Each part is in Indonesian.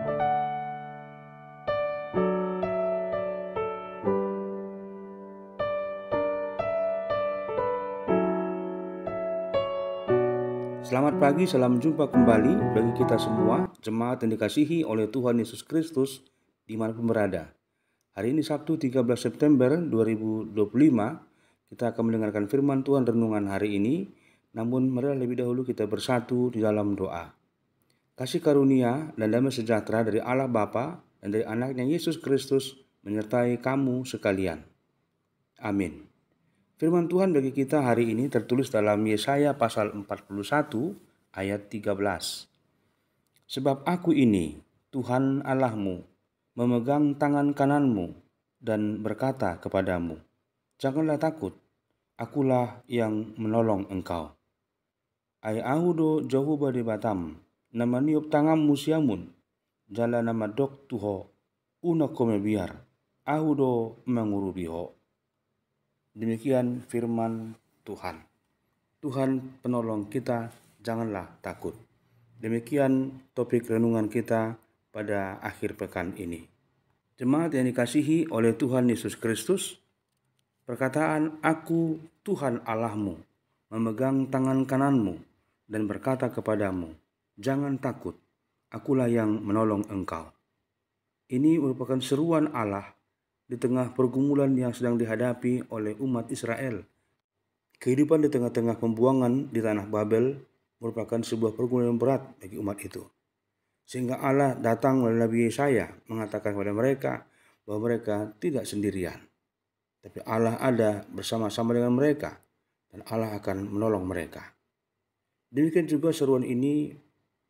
Selamat pagi, salam jumpa kembali bagi kita semua, jemaat yang dikasihi oleh Tuhan Yesus Kristus dimanapun berada. Hari ini Sabtu 13 September 2025, kita akan mendengarkan firman Tuhan renungan hari ini, namun marilah lebih dahulu kita bersatu di dalam doa. Kasih karunia dan damai sejahtera dari Allah Bapa dan dari anaknya Yesus Kristus menyertai kamu sekalian. Amin. Firman Tuhan bagi kita hari ini tertulis dalam Yesaya pasal 41 ayat 13. Sebab aku ini, Tuhan Allahmu, memegang tangan kananmu dan berkata kepadamu, janganlah takut, akulah yang menolong engkau. Ai ahudo Jehovah di batam, nama niup tangam musiamun, jala nama dok tuho, una kome biar, ahudo mengurubiho. Demikian firman Tuhan. Tuhan penolong kita, janganlah takut. Demikian topik renungan kita pada akhir pekan ini. Jemaat yang dikasihi oleh Tuhan Yesus Kristus, perkataan aku Tuhan Allahmu, memegang tangan kananmu dan berkata kepadamu, jangan takut, akulah yang menolong engkau. Ini merupakan seruan Allah di tengah pergumulan yang sedang dihadapi oleh umat Israel. Kehidupan di tengah-tengah pembuangan di tanah Babel merupakan sebuah pergumulan yang berat bagi umat itu. Sehingga Allah datang melalui Nabi Yesaya mengatakan kepada mereka bahwa mereka tidak sendirian. Tapi Allah ada bersama-sama dengan mereka dan Allah akan menolong mereka. Demikian juga seruan ini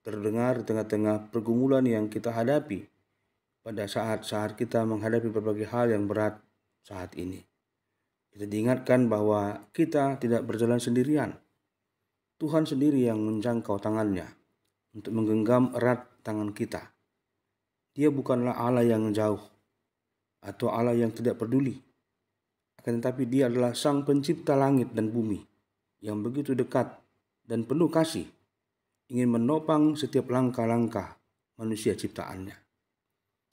terdengar di tengah-tengah pergumulan yang kita hadapi pada saat-saat kita menghadapi berbagai hal yang berat saat ini. Kita diingatkan bahwa kita tidak berjalan sendirian. Tuhan sendiri yang menjangkau tangannya untuk menggenggam erat tangan kita. Dia bukanlah Allah yang jauh atau Allah yang tidak peduli. Akan tetapi Dia adalah Sang Pencipta langit dan bumi yang begitu dekat dan penuh kasih, ingin menopang setiap langkah-langkah manusia ciptaannya.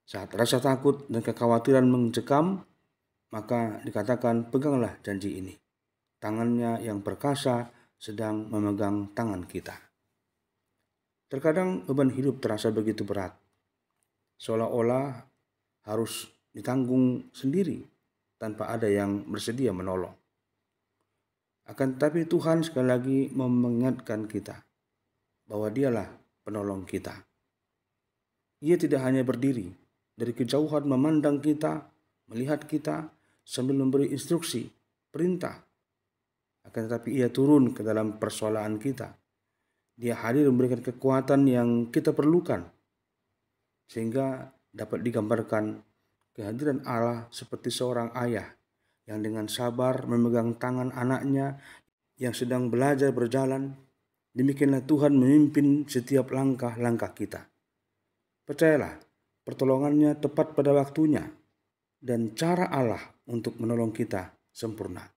Saat rasa takut dan kekhawatiran mencekam, maka dikatakan peganglah janji ini. Tangannya yang perkasa sedang memegang tangan kita. Terkadang beban hidup terasa begitu berat, seolah-olah harus ditanggung sendiri tanpa ada yang bersedia menolong. Akan tetapi Tuhan sekali lagi mengingatkan kita bahwa Dialah penolong kita. Ia tidak hanya berdiri dari kejauhan memandang kita, melihat kita, sambil memberi instruksi, perintah. Akan tetapi Ia turun ke dalam persoalan kita. Dia hadir memberikan kekuatan yang kita perlukan, sehingga dapat digambarkan kehadiran Allah seperti seorang ayah yang dengan sabar memegang tangan anaknya yang sedang belajar berjalan. Demikianlah Tuhan memimpin setiap langkah-langkah kita. Percayalah, pertolongannya tepat pada waktunya, dan cara Allah untuk menolong kita sempurna.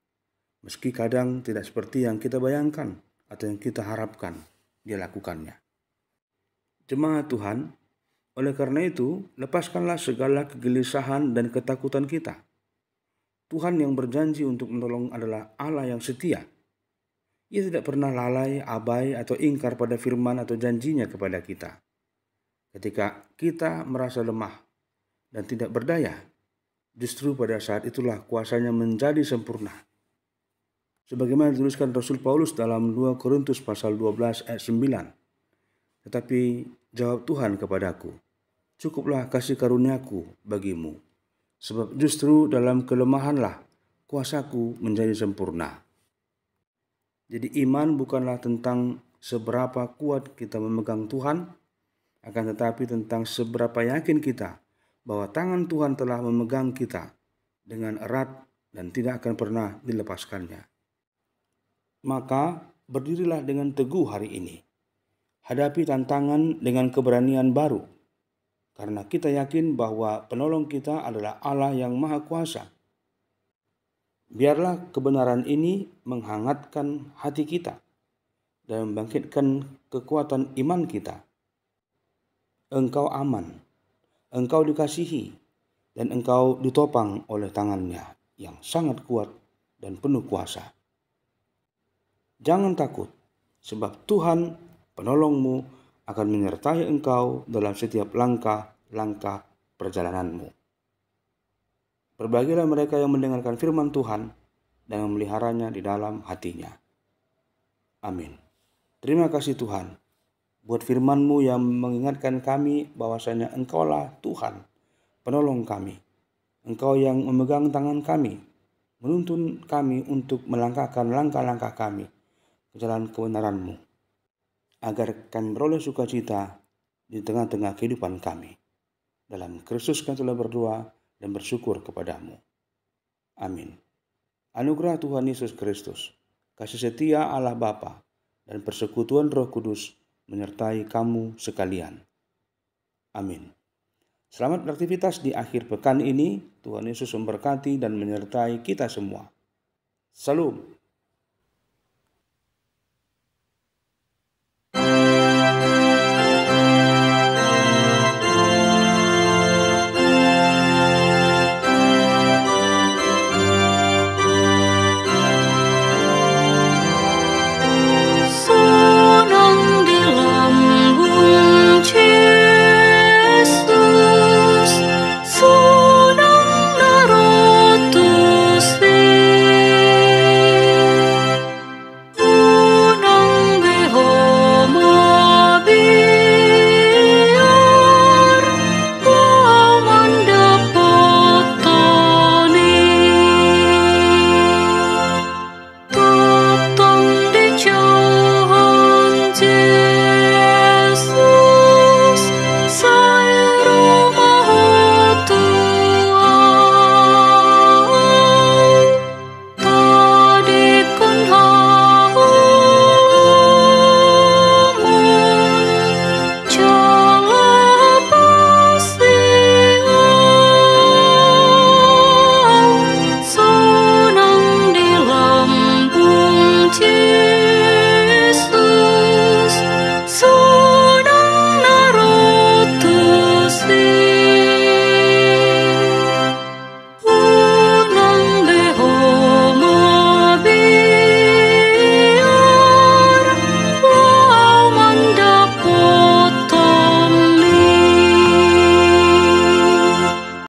Meski kadang tidak seperti yang kita bayangkan atau yang kita harapkan, Dia lakukannya. Jemaat Tuhan, oleh karena itu, lepaskanlah segala kegelisahan dan ketakutan kita. Tuhan yang berjanji untuk menolong adalah Allah yang setia. Ia tidak pernah lalai, abai, atau ingkar pada firman atau janjinya kepada kita. Ketika kita merasa lemah dan tidak berdaya, justru pada saat itulah kuasanya menjadi sempurna. Sebagaimana dituliskan Rasul Paulus dalam 2 Korintus pasal 12 ayat 9. Tetapi jawab Tuhan kepadaku, cukuplah kasih karuniaku bagimu, sebab justru dalam kelemahanlah kuasaku menjadi sempurna. Jadi iman bukanlah tentang seberapa kuat kita memegang Tuhan, akan tetapi tentang seberapa yakin kita bahwa tangan Tuhan telah memegang kita dengan erat dan tidak akan pernah dilepaskannya. Maka berdirilah dengan teguh hari ini. Hadapi tantangan dengan keberanian baru, karena kita yakin bahwa penolong kita adalah Allah yang Maha Kuasa. Biarlah kebenaran ini menghangatkan hati kita dan membangkitkan kekuatan iman kita. Engkau aman Engkau dikasihi dan engkau ditopang oleh tangannya yang sangat kuat dan penuh kuasa. Jangan takut, sebab Tuhan penolongmu akan menyertai engkau dalam setiap langkah-langkah perjalananmu. Berbahagialah mereka yang mendengarkan firman Tuhan dan memeliharanya di dalam hatinya. Amin. Terima kasih Tuhan buat firman-Mu yang mengingatkan kami bahwasanya Engkaulah Tuhan, penolong kami. Engkau yang memegang tangan kami, menuntun kami untuk melangkahkan langkah-langkah kami ke jalan kebenaran-Mu, agar kami beroleh sukacita di tengah-tengah kehidupan kami. Dalam Kristus kami telah berdoa dan bersyukur kepadamu. Amin. Anugerah Tuhan Yesus Kristus, kasih setia Allah Bapa, dan persekutuan Roh Kudus menyertai kamu sekalian. Amin. Selamat beraktivitas di akhir pekan ini. Tuhan Yesus memberkati dan menyertai kita semua. Salam.